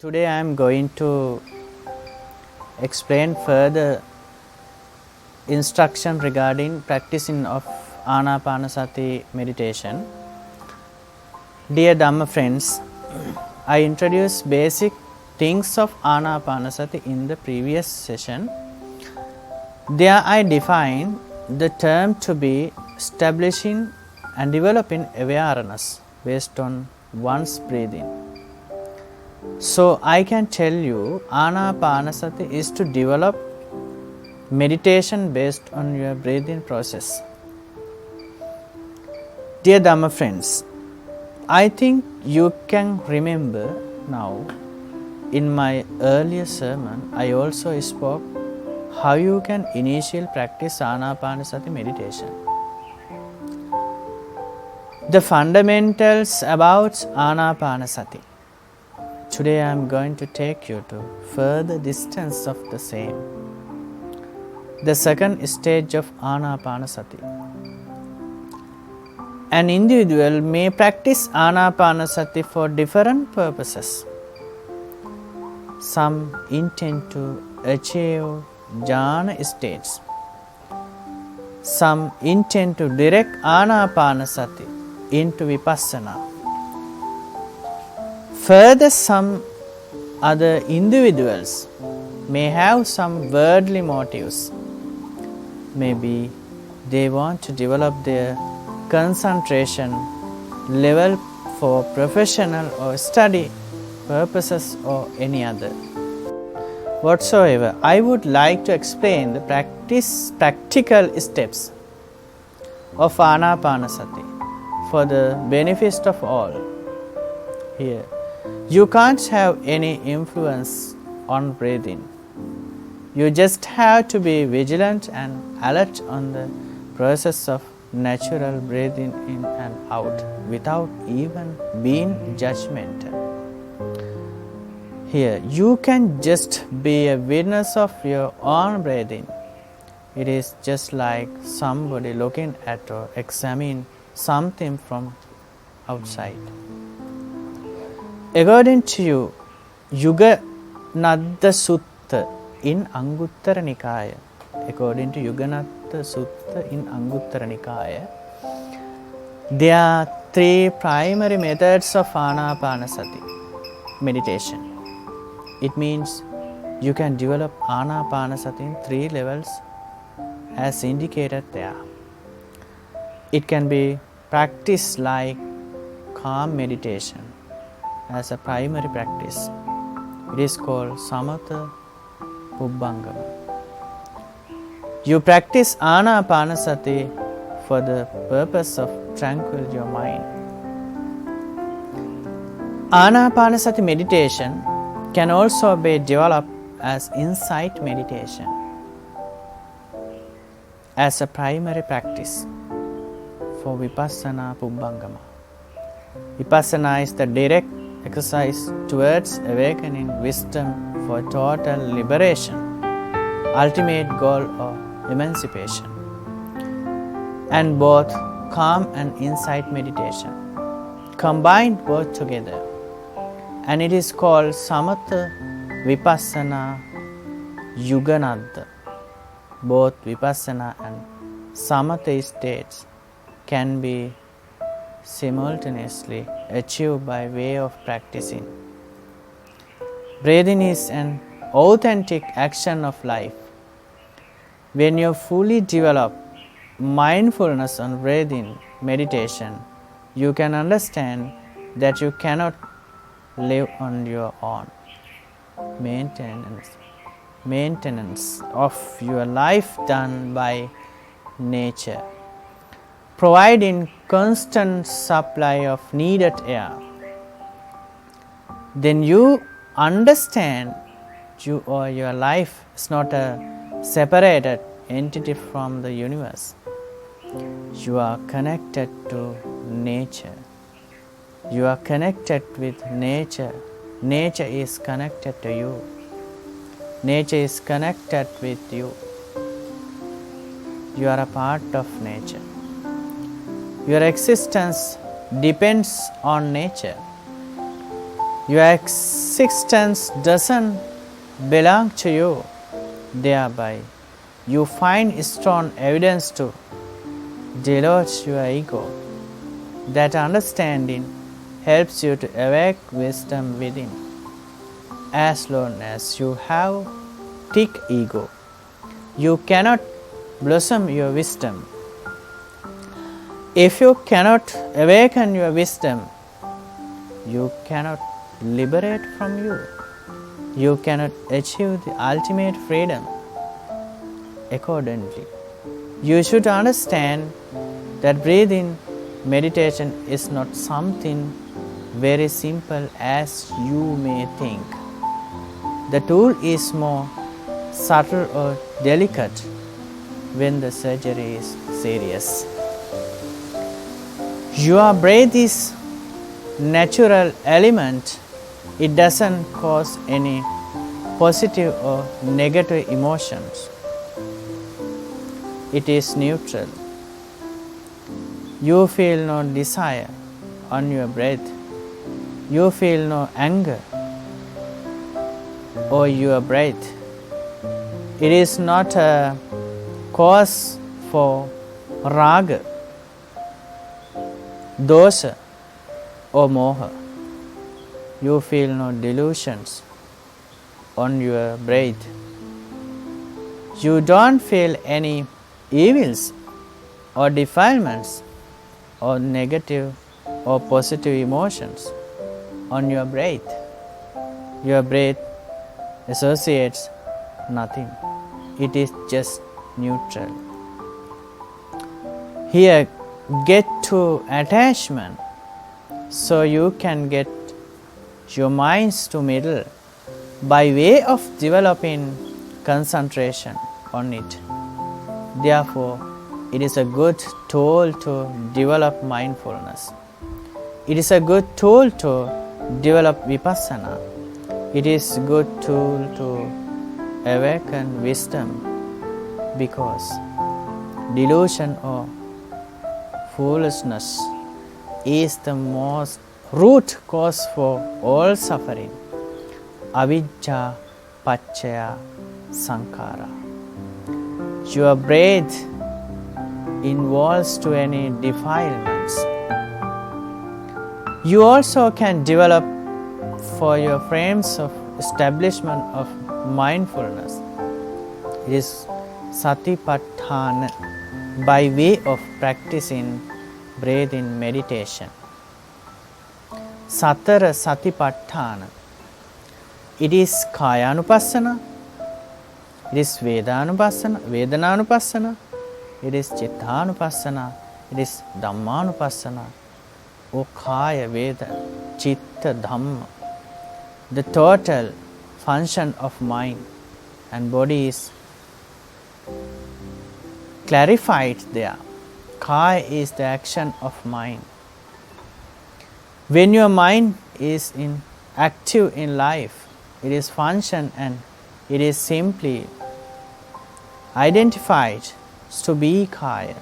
Today I am going to explain further instruction regarding practicing of Anapanasati meditation. Dear Dhamma friends, I introduced basic things of Anapanasati in the previous session. There I defined the term to be establishing and developing awareness based on one's breathing. So I can tell you Anapanasati is to develop meditation based on your breathing process. Dear Dhamma friends, I think you can remember now in my earlier sermon I also spoke how you can initially practice Anapanasati meditation. The fundamentals about Anapanasati. Today I am going to take you to further distance of the same. The second stage of Anapanasati. An individual may practice Anapanasati for different purposes. Some intend to achieve jhana states. Some intend to direct Anapanasati into vipassana. Further, some other individuals may have some worldly motives. Maybe they want to develop their concentration level for professional or study purposes or any other. Whatsoever, I would like to explain the practical steps of Anapanasati for the benefit of all. Here, you can't have any influence on breathing. You just have to be vigilant and alert on the process of natural breathing in and out without even being judgmental. Here, you can just be a witness of your own breathing. It is just like somebody looking at or examining something from outside. According to you, Yuganadda Sutta in Anguttara Nikaya, according to Yuganadda Sutta in Anguttara Nikaya, there are three primary methods of Anapanasati meditation. It means you can develop Anapanasati in three levels as indicated there. It can be practiced like calm meditation as a primary practice. It is called Samatha Pubbangama. You practice Anapanasati for the purpose of tranquil your mind. Anapanasati meditation can also be developed as insight meditation as a primary practice for Vipassana Pubbangama. Vipassana is the direct exercise towards awakening wisdom for total liberation, ultimate goal of emancipation, and both calm and insight meditation combined both together, and it is called Samatha Vipassana Yuganadda. Both Vipassana and Samatha states can be simultaneously achieved by way of practicing. Breathing is an authentic action of life. When you fully develop mindfulness on breathing meditation, you can understand that you cannot live on your own. Maintenance of your life done by nature, providing constant supply of needed air. Then you understand you or your life is not a separated entity from the universe. You are connected to nature. You are connected with nature. Nature is connected to you. Nature is connected with you. You are a part of nature. Your existence depends on nature. Your existence doesn't belong to you. Thereby, you find strong evidence to dilute your ego. That understanding helps you to awake wisdom within. As long as you have thick ego, you cannot blossom your wisdom. If you cannot awaken your wisdom, you cannot liberate from you. You cannot achieve the ultimate freedom. Accordingly, you should understand that breathing meditation is not something very simple as you may think. The tool is more subtle or delicate when the surgery is serious. Your breath is natural element. It doesn't cause any positive or negative emotions. It is neutral. You feel no desire on your breath. You feel no anger or your breath. It is not a cause for raga, dosha or moha. You feel no delusions on your breath. You don't feel any evils or defilements or negative or positive emotions on your breath. Your breath associates nothing. It is just neutral. Here, get to attachment so you can get your minds to middle by way of developing concentration on it. Therefore, it is a good tool to develop mindfulness. It is a good tool to develop vipassana. It is a good tool to awaken wisdom, because delusion or foolishness is the most root cause for all suffering. Avijja paccaya sankhara. Your breath involves to any defilements. You also can develop for your frames of establishment of mindfulness. It is satipatthana by way of practicing breathing meditation. Satara satipatthana. It is kayanupassana, it is vedananupassana, it is chittanupassana, it is dhammanupassana. O kaya, veda, chitta, dhamma. The total function of mind and body is clarified there. Kaya is the action of mind. When your mind is active in life, it is function and it is simply identified to be kaya.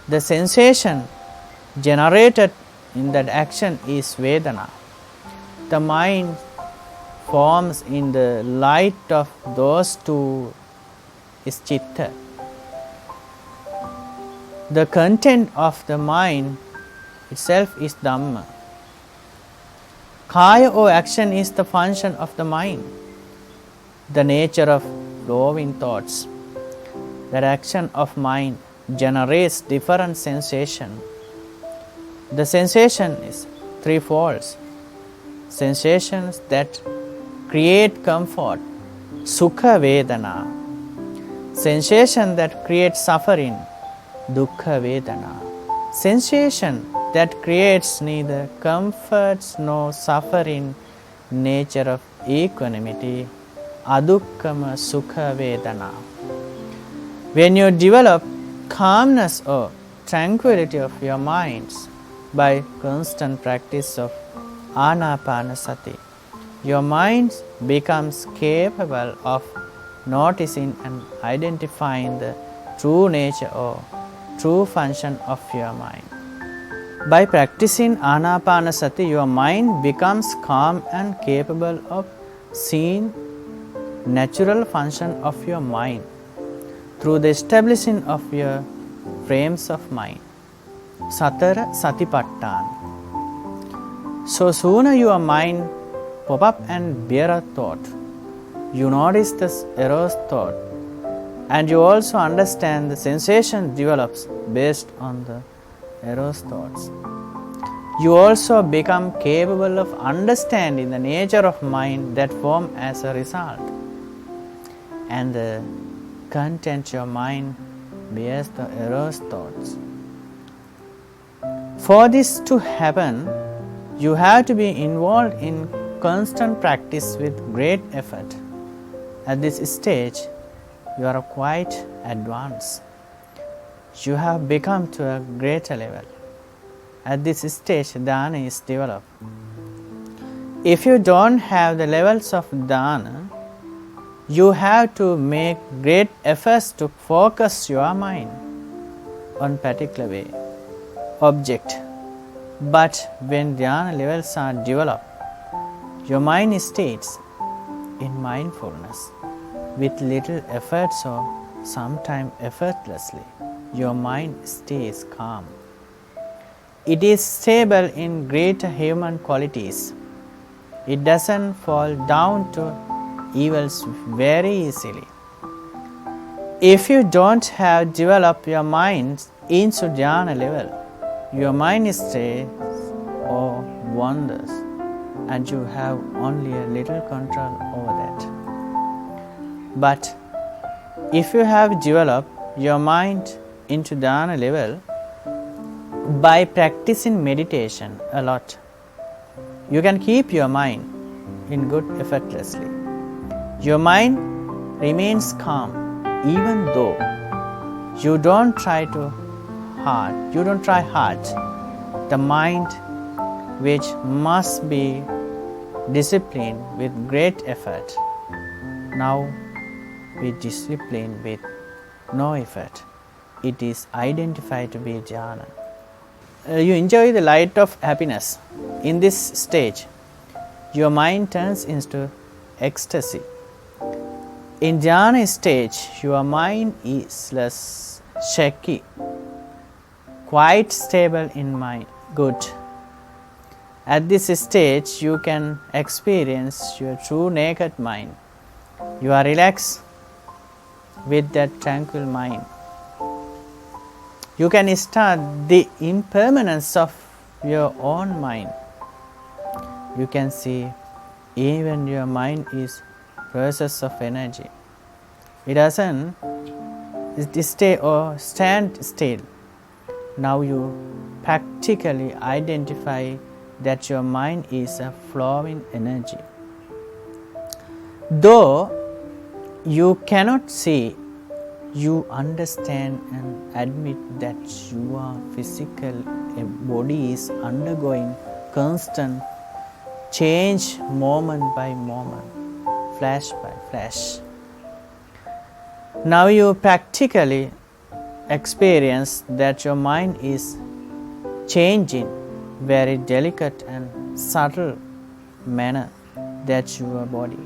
The sensation generated in that action is vedana. The mind forms in the light of those two is chitta. The content of the mind itself is dhamma. Kaya or action is the function of the mind, the nature of flowing thoughts. That action of mind generates different sensation. The sensation is threefold. Sensations that create comfort, sukha vedana. Sensation that creates suffering, dukkha vedana. Sensation that creates neither comfort nor suffering, nature of equanimity, adukkama sukha vedana. When you develop calmness or tranquility of your minds by constant practice of Anapanasati, your mind becomes capable of noticing and identifying the true nature or true function of your mind. By practicing Anapanasati, your mind becomes calm and capable of seeing natural function of your mind through the establishing of your frames of mind. Satara Satipatthana. So sooner your mind pop up and bear a thought, you notice this errors thought, and you also understand the sensation develops based on the errors thoughts. You also become capable of understanding the nature of mind that form as a result, and the content your mind bears the errors thoughts. For this to happen, you have to be involved in constant practice with great effort. At this stage, you are quite advanced. You have become to a greater level. At this stage, dhyana is developed. If you don't have the levels of dhyana, you have to make great efforts to focus your mind on particular way, object. But when dhyana levels are developed, your mind stays in mindfulness with little efforts or sometimes effortlessly. Your mind stays calm. It is stable in greater human qualities. It doesn't fall down to evils very easily. If you don't have developed your mind into dhyana level, your mind stays or wanders, and you have only a little control over that. But if you have developed your mind into dhyana level by practicing meditation a lot, you can keep your mind in good effortlessly. Your mind remains calm even though you don't try hard. The mind, which must be disciplined with great effort, now be disciplined with no effort. It is identified to be jhana. You enjoy the light of happiness. In this stage, your mind turns into ecstasy. In jhana stage, your mind is less shaky, quite stable in mind, good. At this stage, you can experience your true naked mind. You are relaxed with that tranquil mind. You can start the impermanence of your own mind. You can see even your mind is process of energy. It doesn't stay or stand still. Now you practically identify that your mind is a flowing energy. Though you cannot see, you understand and admit that your physical body is undergoing constant change moment by moment, flash by flash. Now you practically experience that your mind is changing very delicate and subtle manner that your body.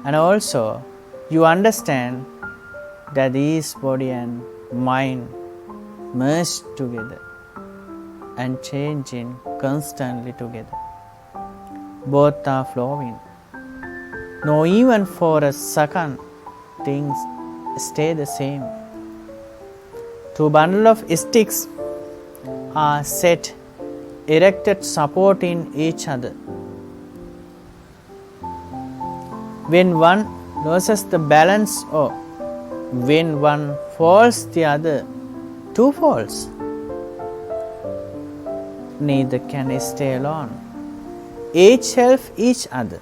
And also you understand that these body and mind merge together and changing constantly together. Both are flowing. No, even for a second things stay the same. Two bundles of sticks are set, erected, supporting each other. When one loses the balance or when one falls, the other too falls. Neither can stay alone. Each help each other.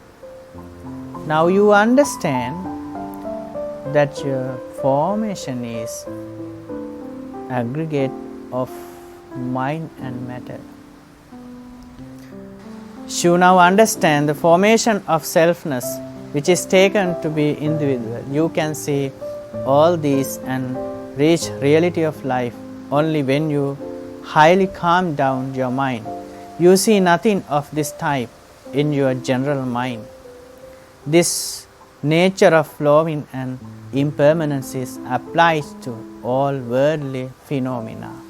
Now you understand that your formation is aggregate of mind and matter. You now understand the formation of selfness, which is taken to be individual. You can see all these and reach reality of life only when you highly calm down your mind. You see nothing of this type in your general mind. This nature of flowing and impermanence is applies to all worldly phenomena.